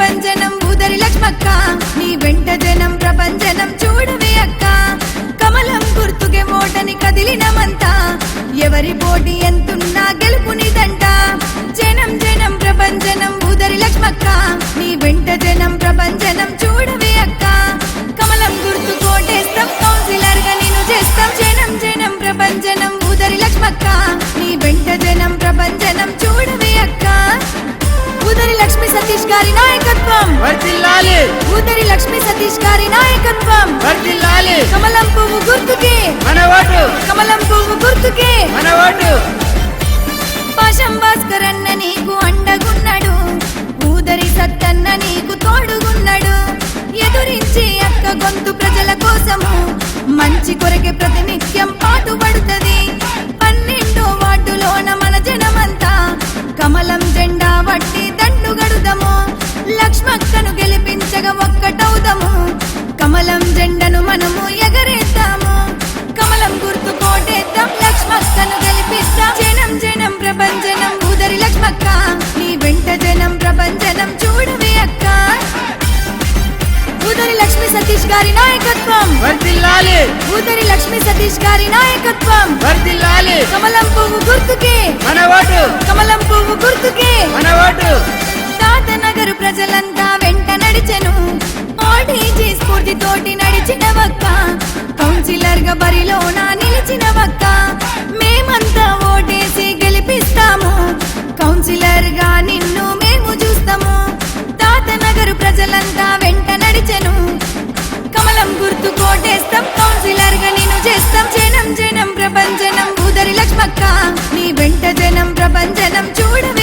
ప్రభంజనం ఊదరి లక్ష్మక్క నీ వెంట జనం ప్రభంజనం చూడవే అక్క కమలం గుర్తుకే మోటని కదిలినమంతా ఎవరి పోటీ ఎంతున్నా గెలుపునిదంట జనం జనం ప్రభంజనం ఊదరి లక్ష్మక్క నీ వెంట జనం ప్రభంజనం చూడవే అక్క కమలం గుర్తు కోటేస్తాం కౌన్సిలర్ గా నేను చేస్తాం జనం జనం ప్రభంజనం ఊదరి లక్ష్మక్క నీ వెంట జనం ప్రభంజనం చూడవే అక్క ఊదరి లక్ష్మీ సతీష్ గారి నాయకత్వం వర్ధిల్లాలి ఊదరి లక్ష్మీ సతీష్ గారి నాయకత్వం వర్ధిల్లాలి కమలం పువ్వు గుర్తుకే మన ఓటు కమలం పువ్వు గుర్తుకే మన ఓటు పాశం భాస్కర్ అన్న నీకు అండగున్నాడు ఊదరి సత్తన్న నీకు తోడుగున్నాడు ఎదురించి అక్క గొంతు ప్రజల కోసము మంచి కొరకే ప్రతినిత్యం పాటుపడుతుంది 12వ వార్డులోన మన జనమంతా కమలం జెండా వట్టి దండు గడుదము లక్ష్మక్కను గెలిపించగా ఒక్కటవుదము కమలం జెండను మనము ఎగరేద్దాము కమలం గుర్తు కోటేద్దాం లక్ష్మక్కను గెలిపిద్దాం జనం జనం ప్రభంజనం ఊదరి లక్ష్మక్క నీ వెంట జనం ప్రభంజనం చూడవే అక్క ఊదరి లక్ష్మీ సతీష్ గారి నాయకత్వం వర్ధిల్లాలి ఊదరి లక్ష్మీ సతీష్ గారి నాయకత్వం వర్ధిల్లాలి కమలం పువ్వు గుర్తుకే మన ఓటు కమలం పువ్వు గుర్తుకే మన ఓటు తాతనగరు ప్రజలంతా వెంట నడిచెను ఓటీజీ స్ఫూర్తితోటి నడిచిన వక్క కౌన్సిలర్ గా బరిలోన నిలిచిన వక్క మేమంతా ఓటేసి గెలిపిస్తాము కౌన్సిలర్ గా నిన్ను మేము చూస్తాము తాతనగరు ప్రజలంతా వెంట నడిచెను కమలం గుర్తు కోటేస్తాం కౌన్సిలర్ గా నిన్ను చేస్తాం జనం జనం ప్రభంజనం ఊదరి లక్ష్మక్క నీ వెంట జనం ప్రభంజనం చూడవే